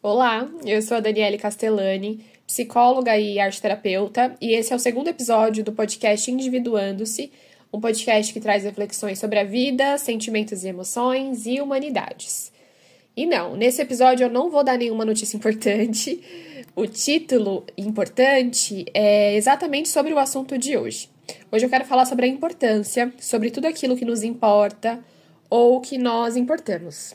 Olá, eu sou a Daniele Castellani, psicóloga e arteterapeuta, e esse é o segundo episódio do podcast Individuando-se, um podcast que traz reflexões sobre a vida, sentimentos e emoções e humanidades. E não, nesse episódio eu não vou dar nenhuma notícia importante. O título importante é exatamente sobre o assunto de hoje. Hoje eu quero falar sobre a importância, sobre tudo aquilo que nos importa ou que nós importamos.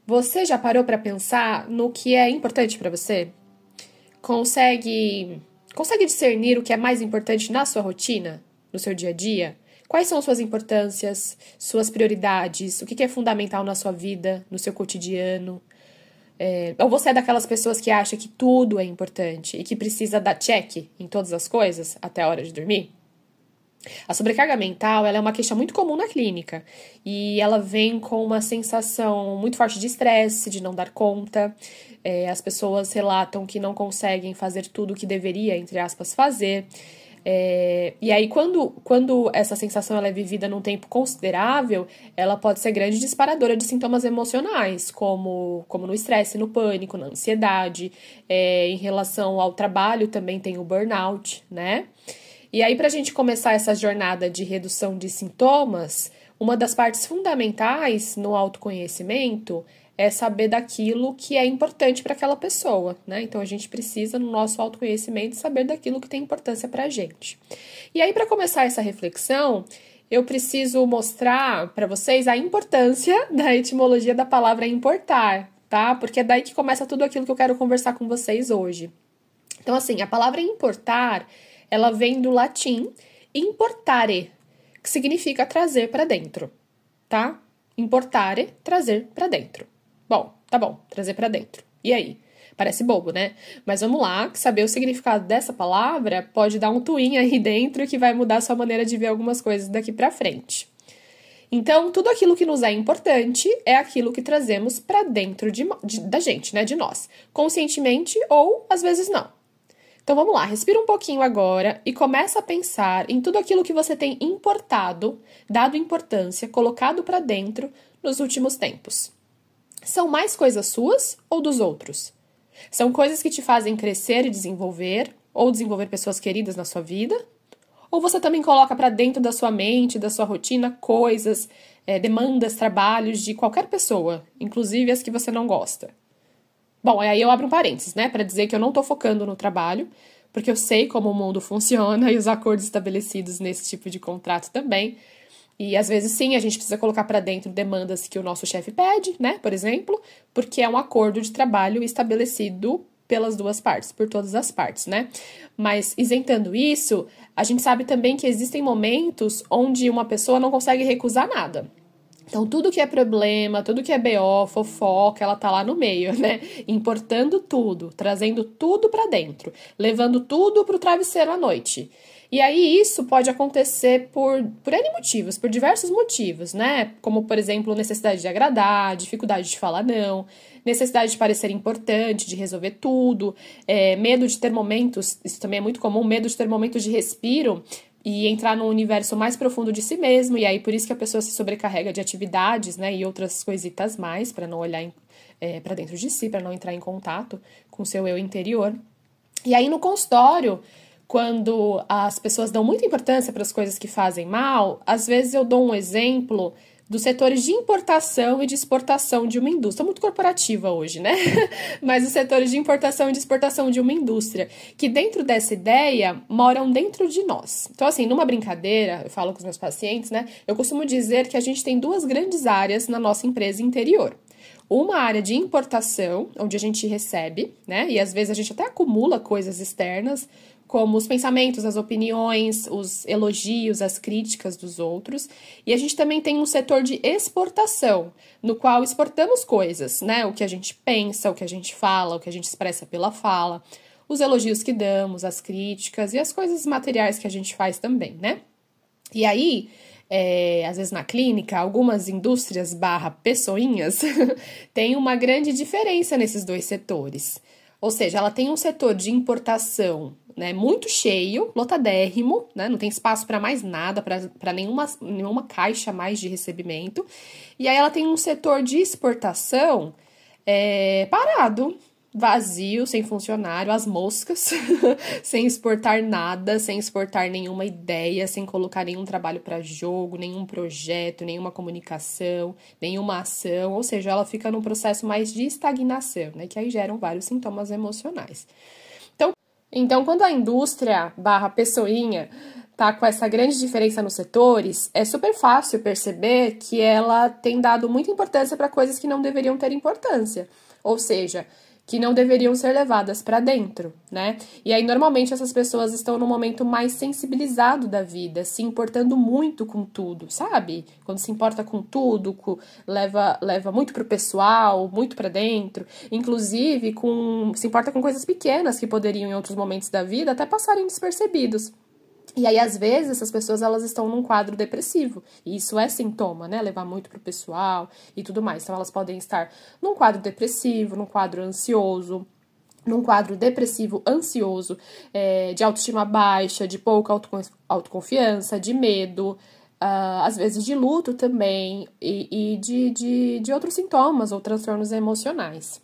Você já parou para pensar no que é importante para você? Consegue discernir o que é mais importante na sua rotina, no seu dia a dia? Quais são suas importâncias, suas prioridades, o que é fundamental na sua vida, no seu cotidiano? Ou você é daquelas pessoas que acha que tudo é importante e que precisa dar check em todas as coisas até a hora de dormir? A sobrecarga mental ela é uma queixa muito comum na clínica e ela vem com uma sensação muito forte de estresse, de não dar conta. As pessoas relatam que não conseguem fazer tudo o que deveria, entre aspas, fazer. E aí, quando essa sensação ela é vivida num tempo considerável, ela pode ser grande disparadora de sintomas emocionais, como no estresse, no pânico, na ansiedade. Em relação ao trabalho, também tem o burnout, né? E aí, para a gente começar essa jornada de redução de sintomas, uma das partes fundamentais no autoconhecimento é saber daquilo que é importante para aquela pessoa, né? Então, a gente precisa, no nosso autoconhecimento, saber daquilo que tem importância para a gente. E aí, para começar essa reflexão, eu preciso mostrar para vocês a importância da etimologia da palavra importar, tá? Porque é daí que começa tudo aquilo que eu quero conversar com vocês hoje. Então, assim, a palavra importar, ela vem do latim importare, que significa trazer para dentro, tá? Importare, trazer para dentro. Bom, tá bom, trazer para dentro. E aí? Parece bobo, né? Mas vamos lá, que saber o significado dessa palavra pode dar um twin aí dentro que vai mudar a sua maneira de ver algumas coisas daqui para frente. Então, tudo aquilo que nos é importante é aquilo que trazemos para dentro da gente, né? De nós. Conscientemente ou, às vezes, não. Então vamos lá, respira um pouquinho agora e começa a pensar em tudo aquilo que você tem importado, dado importância, colocado para dentro nos últimos tempos. São mais coisas suas ou dos outros? São coisas que te fazem crescer e desenvolver, ou desenvolver pessoas queridas na sua vida? Ou você também coloca para dentro da sua mente, da sua rotina, coisas, demandas, trabalhos de qualquer pessoa, inclusive as que você não gosta? Bom, aí eu abro um parênteses, né, para dizer que eu não tô focando no trabalho, porque eu sei como o mundo funciona e os acordos estabelecidos nesse tipo de contrato também. E às vezes sim, a gente precisa colocar para dentro demandas que o nosso chefe pede, né, por exemplo, porque é um acordo de trabalho estabelecido pelas duas partes, por todas as partes, né? Mas isentando isso, a gente sabe também que existem momentos onde uma pessoa não consegue recusar nada. Então, tudo que é problema, tudo que é BO, fofoca, ela tá lá no meio, né? Importando tudo, trazendo tudo pra dentro, levando tudo pro travesseiro à noite. E aí, isso pode acontecer por N motivos, por diversos motivos, né? Como, por exemplo, necessidade de agradar, dificuldade de falar não, necessidade de parecer importante, de resolver tudo, medo de ter momentos, isso também é muito comum, medo de ter momentos de respiro, e entrar num universo mais profundo de si mesmo, e aí por isso que a pessoa se sobrecarrega de atividades, né, e outras coisitas mais, para não olhar para dentro de si, para não entrar em contato com o seu eu interior. E aí no consultório, quando as pessoas dão muita importância para as coisas que fazem mal, às vezes eu dou um exemplo dos setores de importação e de exportação de uma indústria. Muito corporativa hoje, né? Mas os setores de importação e de exportação de uma indústria, que dentro dessa ideia moram dentro de nós. Então, assim, numa brincadeira, eu falo com os meus pacientes, né? Eu costumo dizer que a gente tem duas grandes áreas na nossa empresa interior. Uma área de importação, onde a gente recebe, né? E às vezes a gente até acumula coisas externas, como os pensamentos, as opiniões, os elogios, as críticas dos outros. E a gente também tem um setor de exportação, no qual exportamos coisas, né? O que a gente pensa, o que a gente fala, o que a gente expressa pela fala, os elogios que damos, as críticas e as coisas materiais que a gente faz também, né? E aí, às vezes na clínica, algumas indústrias / pessoinhas têm uma grande diferença nesses dois setores. Ou seja, ela tem um setor de importação né? Muito cheio, lotadérrimo, né? Não tem espaço para mais nada, para nenhuma caixa mais de recebimento. E aí ela tem um setor de exportação parado, vazio, sem funcionário, as moscas, sem exportar nada, sem exportar nenhuma ideia, sem colocar nenhum trabalho para jogo, nenhum projeto, nenhuma comunicação, nenhuma ação, ou seja, ela fica num processo mais de estagnação, né, que aí geram vários sintomas emocionais. Então, quando a indústria / pessoinha tá com essa grande diferença nos setores, é super fácil perceber que ela tem dado muita importância para coisas que não deveriam ter importância, ou seja, que não deveriam ser levadas para dentro, né? E aí, normalmente, essas pessoas estão no momento mais sensibilizado da vida, se importando muito com tudo, sabe? Quando se importa com tudo, leva muito pro pessoal, muito para dentro, inclusive se importa com coisas pequenas que poderiam, em outros momentos da vida, até passarem despercebidos. E aí, às vezes, essas pessoas elas estão num quadro depressivo. E isso é sintoma, né? Levar muito pro pessoal e tudo mais. Então, elas podem estar num quadro depressivo, num quadro ansioso, num quadro depressivo ansioso, de autoestima baixa, de pouca autoconfiança, de medo, às vezes de luto também, e de outros sintomas ou transtornos emocionais.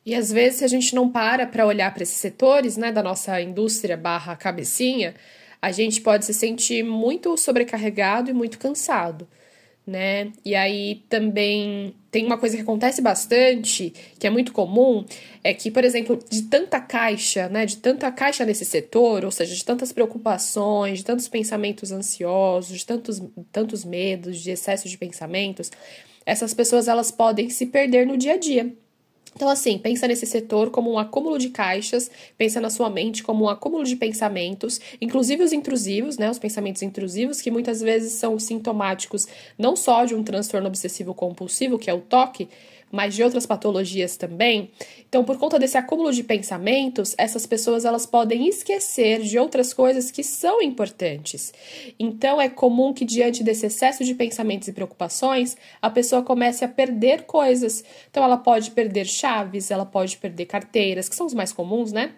E às vezes, se a gente não para olhar para esses setores, né, da nossa indústria / cabecinha, a gente pode se sentir muito sobrecarregado e muito cansado, né? E aí também tem uma coisa que acontece bastante, que é muito comum, é que, por exemplo, de tanta caixa, né, de tanta caixa nesse setor, ou seja, de tantas preocupações, de tantos pensamentos ansiosos, de tantos medos, de excesso de pensamentos, essas pessoas elas podem se perder no dia a dia. Então, assim, pensa nesse setor como um acúmulo de caixas, pensa na sua mente como um acúmulo de pensamentos, inclusive os intrusivos, né, os pensamentos intrusivos, que muitas vezes são sintomáticos não só de um transtorno obsessivo compulsivo, que é o TOC, mas de outras patologias também. Então, por conta desse acúmulo de pensamentos, essas pessoas elas podem esquecer de outras coisas que são importantes. Então, é comum que diante desse excesso de pensamentos e preocupações, a pessoa comece a perder coisas. Então, ela pode perder chaves, ela pode perder carteiras, que são os mais comuns, né?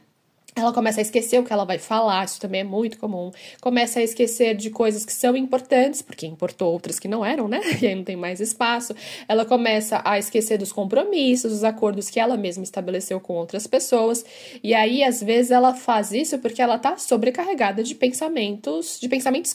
Ela começa a esquecer o que ela vai falar, isso também é muito comum. Começa a esquecer de coisas que são importantes, porque importou outras que não eram, né? E aí não tem mais espaço. Ela começa a esquecer dos compromissos, dos acordos que ela mesma estabeleceu com outras pessoas. E aí, às vezes, ela faz isso porque ela tá sobrecarregada de pensamentos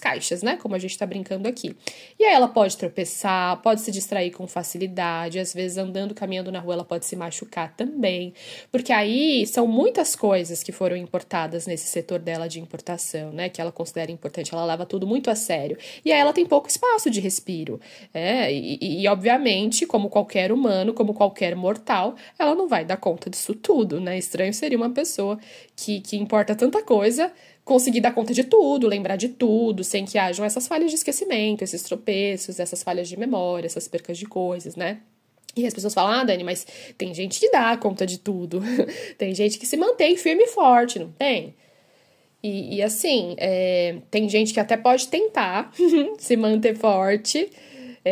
caixas, né? Como a gente tá brincando aqui. E aí ela pode tropeçar, pode se distrair com facilidade, às vezes andando, caminhando na rua, ela pode se machucar também. Porque aí são muitas coisas que foram importadas nesse setor dela de importação, né, que ela considera importante, ela leva tudo muito a sério, e aí ela tem pouco espaço de respiro, e obviamente, como qualquer humano, como qualquer mortal, ela não vai dar conta disso tudo, né, estranho seria uma pessoa que importa tanta coisa, conseguir dar conta de tudo, lembrar de tudo, sem que hajam essas falhas de esquecimento, esses tropeços, essas falhas de memória, essas percas de coisas, né. E as pessoas falam, Dani, mas tem gente que dá conta de tudo. Tem gente que se mantém firme e forte, não tem? E assim, tem gente que até pode tentar se manter forte,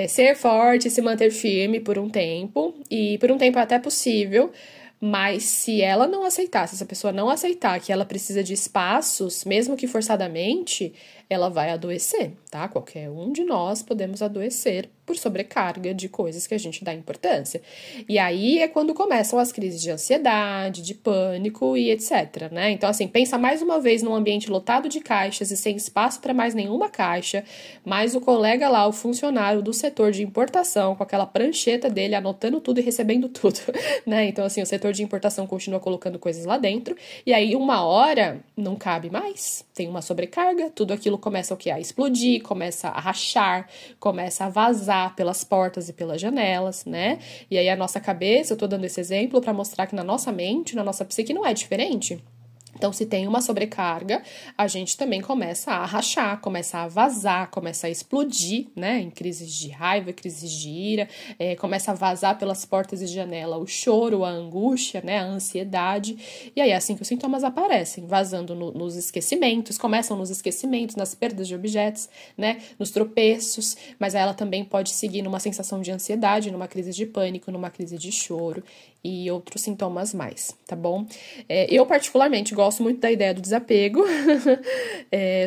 ser forte, se manter firme por um tempo. E por um tempo é até possível, mas se ela não aceitar, se essa pessoa não aceitar que ela precisa de espaços, mesmo que forçadamente, ela vai adoecer, tá? Qualquer um de nós podemos adoecer por sobrecarga de coisas que a gente dá importância. E aí é quando começam as crises de ansiedade, de pânico e etc, né? Então, assim, pensa mais uma vez num ambiente lotado de caixas e sem espaço para mais nenhuma caixa, mais o colega lá, o funcionário do setor de importação, com aquela prancheta dele, anotando tudo e recebendo tudo, né? Então, assim, o setor de importação continua colocando coisas lá dentro, e aí uma hora não cabe mais, tem uma sobrecarga, tudo aquilo começa o quê? A explodir, começa a rachar, começa a vazar pelas portas e pelas janelas, né? E aí a nossa cabeça, eu tô dando esse exemplo para mostrar que na nossa mente, na nossa psique não é diferente. Então, se tem uma sobrecarga, a gente também começa a rachar, começa a vazar, começa a explodir, né? Em crises de raiva, crises de ira, começa a vazar pelas portas e janela o choro, a angústia, né? A ansiedade. E aí é assim que os sintomas aparecem, vazando nos esquecimentos, começam nos esquecimentos, nas perdas de objetos, né? Nos tropeços, mas aí ela também pode seguir numa sensação de ansiedade, numa crise de pânico, numa crise de choro e outros sintomas mais, tá bom? Eu particularmente gosto gosto muito da ideia do desapego,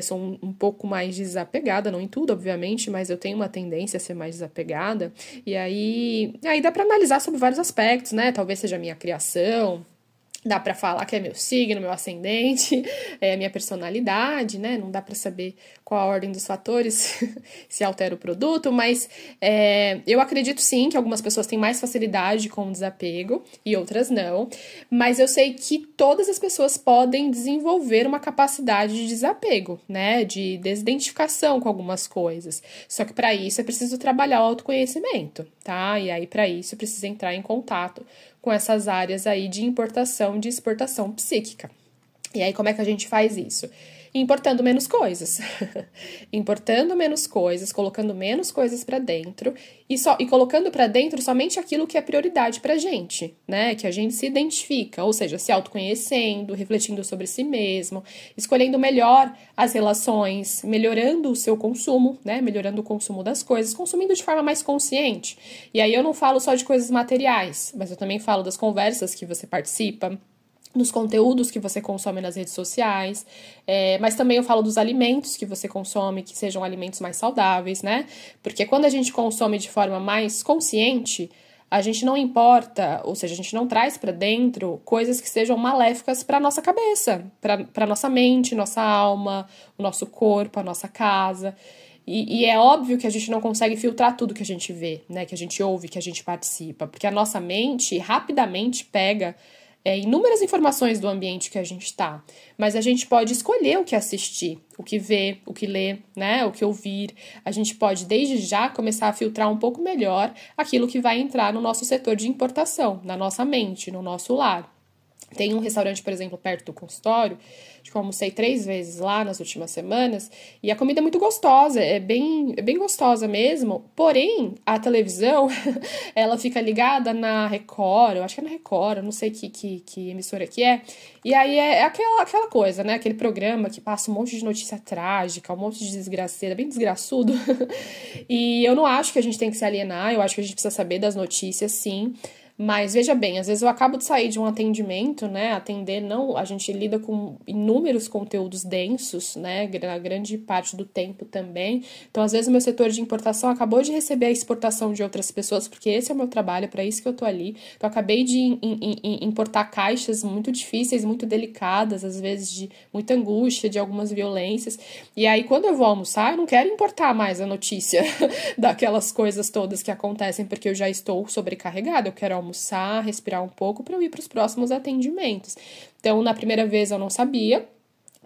sou um pouco mais desapegada, não em tudo, obviamente, mas eu tenho uma tendência a ser mais desapegada, e aí dá para analisar sobre vários aspectos, né? Talvez seja a minha criação, dá pra falar que é meu signo, meu ascendente, é a minha personalidade, né? Não dá pra saber qual a ordem dos fatores se altera o produto, mas eu acredito sim que algumas pessoas têm mais facilidade com o desapego e outras não, mas eu sei que todas as pessoas podem desenvolver uma capacidade de desapego, né? De desidentificação com algumas coisas. Só que para isso é preciso trabalhar o autoconhecimento, tá? E aí para isso precisa entrar em contato com essas áreas aí de importação e de exportação psíquica. E aí, como é que a gente faz isso? Importando menos coisas. Importando menos coisas, colocando menos coisas para dentro e colocando para dentro somente aquilo que é prioridade pra gente, né? Que a gente se identifica, ou seja, se autoconhecendo, refletindo sobre si mesmo, escolhendo melhor as relações, melhorando o seu consumo, né? Melhorando o consumo das coisas, consumindo de forma mais consciente. E aí eu não falo só de coisas materiais, mas eu também falo das conversas que você participa, nos conteúdos que você consome nas redes sociais, mas também eu falo dos alimentos que você consome, que sejam alimentos mais saudáveis, né? Porque quando a gente consome de forma mais consciente, a gente não importa, ou seja, a gente não traz para dentro coisas que sejam maléficas para nossa cabeça, para nossa mente, nossa alma, o nosso corpo, a nossa casa. E é óbvio que a gente não consegue filtrar tudo que a gente vê, né? Que a gente ouve, que a gente participa, porque a nossa mente rapidamente pega inúmeras informações do ambiente que a gente está, mas a gente pode escolher o que assistir, o que ver, o que ler, né, o que ouvir. A gente pode, desde já, começar a filtrar um pouco melhor aquilo que vai entrar no nosso setor de importação, na nossa mente, no nosso lar. Tem um restaurante, por exemplo, perto do consultório, que eu almocei 3 vezes lá nas últimas semanas, e a comida é muito gostosa, é bem gostosa mesmo, porém, a televisão, ela fica ligada na Record, eu acho que é na Record, eu não sei que emissora que é, e aí é aquela coisa, né, aquele programa que passa um monte de notícia trágica, um monte de desgraceira, bem desgraçudo, e eu não acho que a gente tem que se alienar, eu acho que a gente precisa saber das notícias, sim. Mas veja bem, às vezes eu acabo de sair de um atendimento, né? Atender, não, a gente lida com inúmeros conteúdos densos, né? Na grande parte do tempo também. Então, às vezes, o meu setor de importação acabou de receber a exportação de outras pessoas, porque esse é o meu trabalho, é para isso que eu tô ali. Então, eu acabei de importar caixas muito difíceis, muito delicadas, às vezes de muita angústia, de algumas violências. E aí, quando eu vou almoçar, eu não quero importar mais a notícia daquelas coisas todas que acontecem, porque eu já estou sobrecarregada, eu quero almoçar, respirar um pouco para eu ir para os próximos atendimentos. Então, na primeira vez eu não sabia,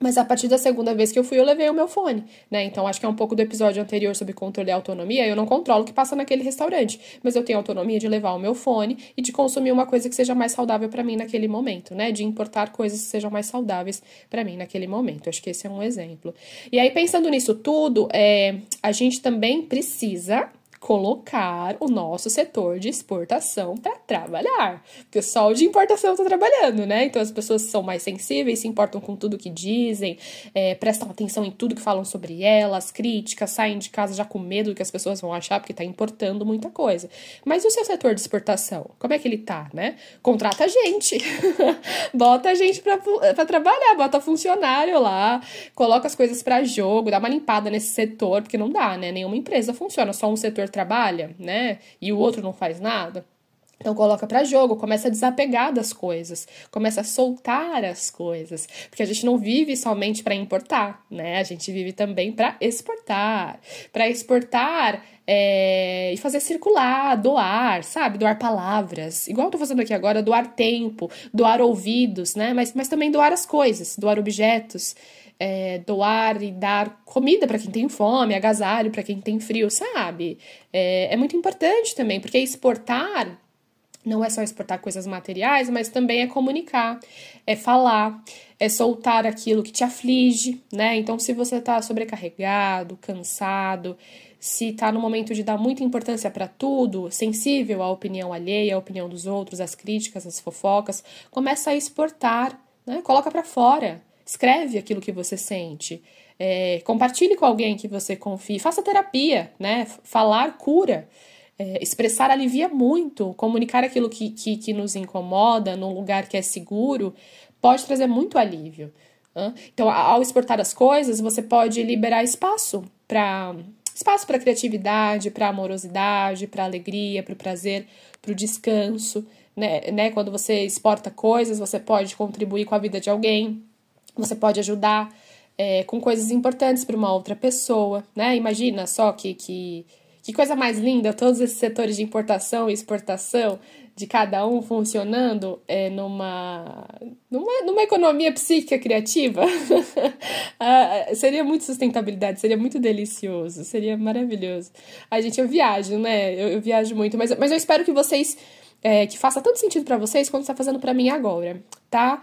mas a partir da segunda vez que eu fui, eu levei o meu fone, né? Então, acho que é um pouco do episódio anterior sobre controle e autonomia. Eu não controlo o que passa naquele restaurante, mas eu tenho autonomia de levar o meu fone e de consumir uma coisa que seja mais saudável para mim naquele momento, né? De importar coisas que sejam mais saudáveis para mim naquele momento. Acho que esse é um exemplo. E aí, pensando nisso tudo, a gente também precisa colocar o nosso setor de exportação para trabalhar, porque só o de importação está trabalhando, né? Então as pessoas são mais sensíveis, se importam com tudo que dizem, prestam atenção em tudo que falam sobre elas, críticas, saem de casa já com medo do que as pessoas vão achar, porque está importando muita coisa. Mas e o seu setor de exportação? Como é que ele tá, né? Contrata a gente, bota a gente para trabalhar, bota funcionário lá, coloca as coisas para jogo, dá uma limpada nesse setor, porque não dá, né? Nenhuma empresa funciona, só um setor trabalha, né? E o outro não faz nada. Então coloca para jogo, começa a desapegar das coisas, começa a soltar as coisas, porque a gente não vive somente para importar, né? A gente vive também para exportar e fazer circular, doar, sabe? Doar palavras, igual eu tô fazendo aqui agora, doar tempo, doar ouvidos, né? Mas também doar as coisas, doar objetos. Doar e dar comida para quem tem fome, agasalho para quem tem frio, sabe? É muito importante também, porque exportar não é só exportar coisas materiais, mas também é comunicar, é falar, é soltar aquilo que te aflige, né? Então, se você tá sobrecarregado, cansado, se tá no momento de dar muita importância para tudo, sensível à opinião alheia, à opinião dos outros, às críticas, às fofocas, começa a exportar, né? Coloca para fora. Escreve aquilo que você sente, compartilhe com alguém que você confie, faça terapia, né? Falar cura, expressar alivia muito, comunicar aquilo que nos incomoda num lugar que é seguro, pode trazer muito alívio. Então, ao exportar as coisas, você pode liberar espaço para criatividade, para amorosidade, para alegria, para o prazer, para o descanso, né? Quando você exporta coisas, você pode contribuir com a vida de alguém, você pode ajudar com coisas importantes para uma outra pessoa, né? Imagina só que coisa mais linda, todos esses setores de importação e exportação, de cada um funcionando numa economia psíquica criativa. Seria muito sustentabilidade, seria muito delicioso, seria maravilhoso. Ai, gente, eu viajo, né? Eu viajo muito, mas eu espero que vocês, que faça tanto sentido pra vocês quanto está fazendo pra mim agora, tá?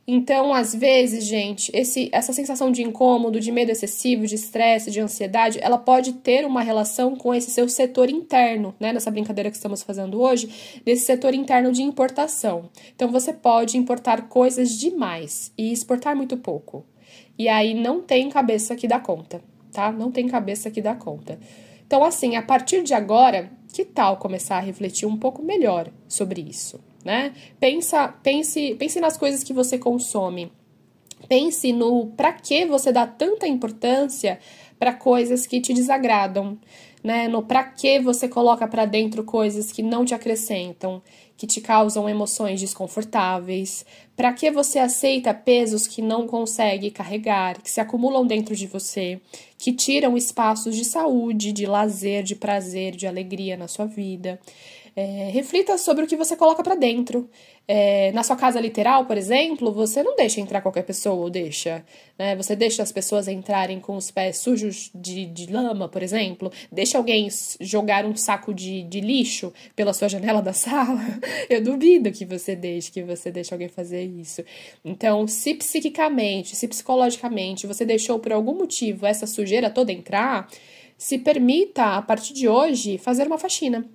Então, às vezes, gente, essa sensação de incômodo, de medo excessivo, de estresse, de ansiedade, ela pode ter uma relação com esse seu setor interno, né? Nessa brincadeira que estamos fazendo hoje, desse setor interno de importação. Então, você pode importar coisas demais e exportar muito pouco. E aí não tem cabeça que dá conta, tá? Não tem cabeça que dá conta. Então, assim, a partir de agora, que tal começar a refletir um pouco melhor sobre isso? Né? Pense nas coisas que você consome. Pense no para que você dá tanta importância para coisas que te desagradam, né? No para que você coloca para dentro coisas que não te acrescentam, que te causam emoções desconfortáveis. Para que você aceita pesos que não consegue carregar, que se acumulam dentro de você, que tiram espaços de saúde, de lazer, de prazer, de alegria na sua vida. Reflita sobre o que você coloca pra dentro. Na sua casa literal, por exemplo, você não deixa entrar qualquer pessoa, ou deixa, né? Você deixa as pessoas entrarem com os pés sujos de lama, por exemplo. Deixa alguém jogar um saco de lixo pela sua janela da sala. Eu duvido que você deixe alguém fazer isso. Então, se psiquicamente, se psicologicamente você deixou por algum motivo essa sujeira toda entrar, se permita, a partir de hoje, fazer uma faxina.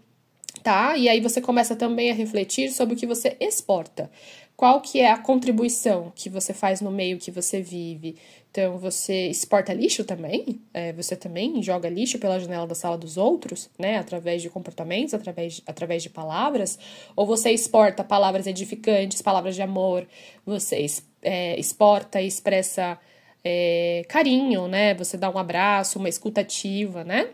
Tá? E aí você começa também a refletir sobre o que você exporta. Qual que é a contribuição que você faz no meio que você vive? Então, você exporta lixo também? Você também joga lixo pela janela da sala dos outros, né? Através de comportamentos, através de palavras? Ou você exporta palavras edificantes, palavras de amor? Você exporta e expressa carinho, né? Você dá um abraço, uma escuta ativa, né?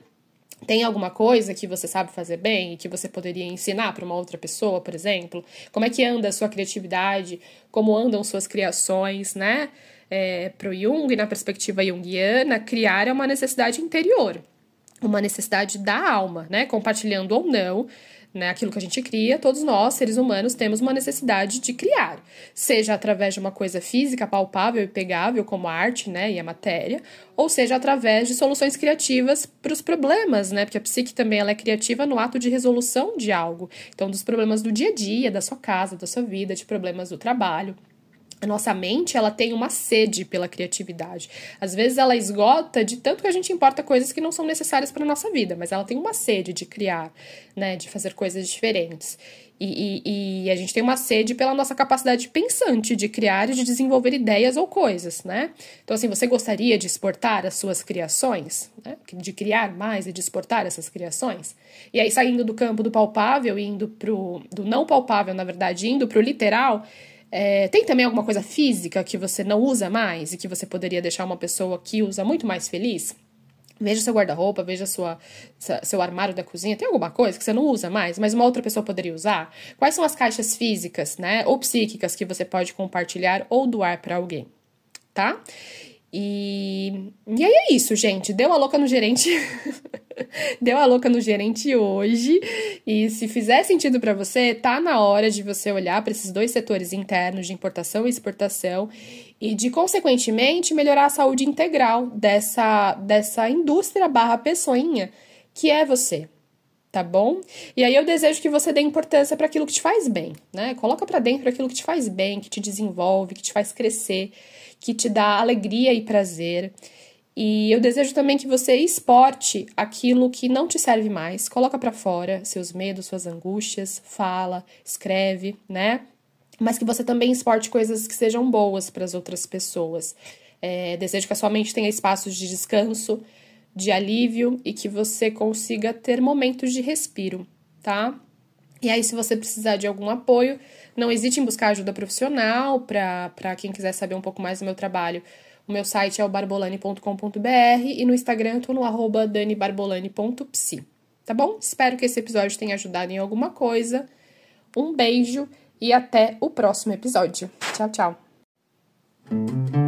Tem alguma coisa que você sabe fazer bem e que você poderia ensinar para uma outra pessoa, por exemplo? Como é que anda a sua criatividade? Como andam suas criações, né? Para o Jung, na perspectiva junguiana, criar é uma necessidade interior, uma necessidade da alma, né? Compartilhando ou não, né? Aquilo que a gente cria, todos nós, seres humanos, temos uma necessidade de criar. Seja através de uma coisa física, palpável e pegável, como a arte, né? E a matéria, ou seja através de soluções criativas para os problemas, né? Porque a psique também ela é criativa no ato de resolução de algo. Então, dos problemas do dia a dia, da sua casa, da sua vida, de problemas do trabalho. A nossa mente, ela tem uma sede pela criatividade. Às vezes ela esgota de tanto que a gente importa coisas que não são necessárias para a nossa vida, mas ela tem uma sede de criar, né, de fazer coisas diferentes. E a gente tem uma sede pela nossa capacidade pensante de criar e de desenvolver ideias ou coisas, né? Então, assim, você gostaria de exportar as suas criações, né? De criar mais e de exportar essas criações? E aí, saindo do campo do palpável e indo do não palpável, na verdade, indo pro literal, tem também alguma coisa física que você não usa mais e que você poderia deixar uma pessoa que usa muito mais feliz? Veja seu guarda-roupa, veja seu armário da cozinha. Tem alguma coisa que você não usa mais, mas uma outra pessoa poderia usar? Quais são as caixas físicas, né, ou psíquicas que você pode compartilhar ou doar para alguém, tá? E aí é isso, gente. Deu a louca no gerente. Deu a louca no gerente hoje. E se fizer sentido para você, tá na hora de você olhar para esses dois setores internos de importação e exportação e de, consequentemente, melhorar a saúde integral dessa indústria / pessoinha que é você. Tá bom? E aí eu desejo que você dê importância para aquilo que te faz bem, né? Coloca para dentro aquilo que te faz bem, que te desenvolve, que te faz crescer, que te dá alegria e prazer. E eu desejo também que você exporte aquilo que não te serve mais. Coloca para fora seus medos, suas angústias, fala, escreve, né? Mas que você também exporte coisas que sejam boas para as outras pessoas. Desejo que a sua mente tenha espaços de descanso, de alívio e que você consiga ter momentos de respiro, tá? E aí, se você precisar de algum apoio, não hesite em buscar ajuda profissional para quem quiser saber um pouco mais do meu trabalho. O meu site é o barbolani.com.br e no Instagram eu tô no @danibarbolani.psi. Tá bom? Espero que esse episódio tenha ajudado em alguma coisa. Um beijo e até o próximo episódio. Tchau, tchau.